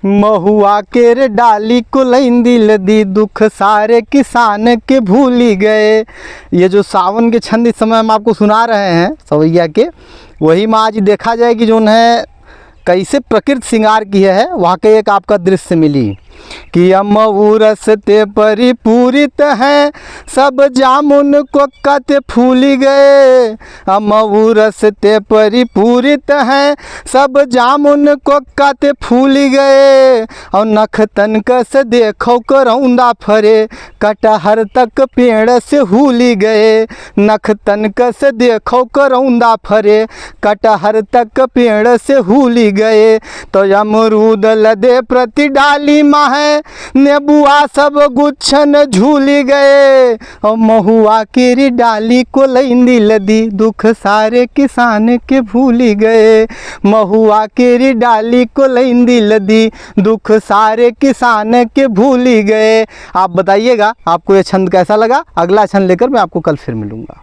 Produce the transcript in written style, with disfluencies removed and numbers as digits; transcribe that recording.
महुआ के रे डाली को लैंदी लदी, दुख सारे किसान के भूली गए। ये जो सावन के छंद इस समय हम आपको सुना रहे हैं सवैया के, वही में आज देखा जाए कि जो है कैसे प्रकृति श्रृंगार किया है, वहाँ के एक आपका दृश्य मिली कि अमऊरस ते परिपूरित है, सब जामुन को कते फूली गए। अमऊरस ते परिपूरित है, सब जामुन को कते फूली गए। और नख तनक से देखो करौंदा फरे, कटहर तक पेड़ से हुली गए। नख तनक से देखो करौंदा फरे, कटहर तक पेड़ से हुली गए। तो अमरूद लदे प्रति डाली माँ है, नेबुआ सब गुच्छन झूली गए। और महुआ की डाली को लैंदी लदी, दुख सारे किसान के भूली गए। महुआ की डाली को लैंदी लदी, दुख सारे किसान के भूली गए। आप बताइएगा आपको ये छंद कैसा लगा। अगला छंद लेकर मैं आपको कल फिर मिलूंगा।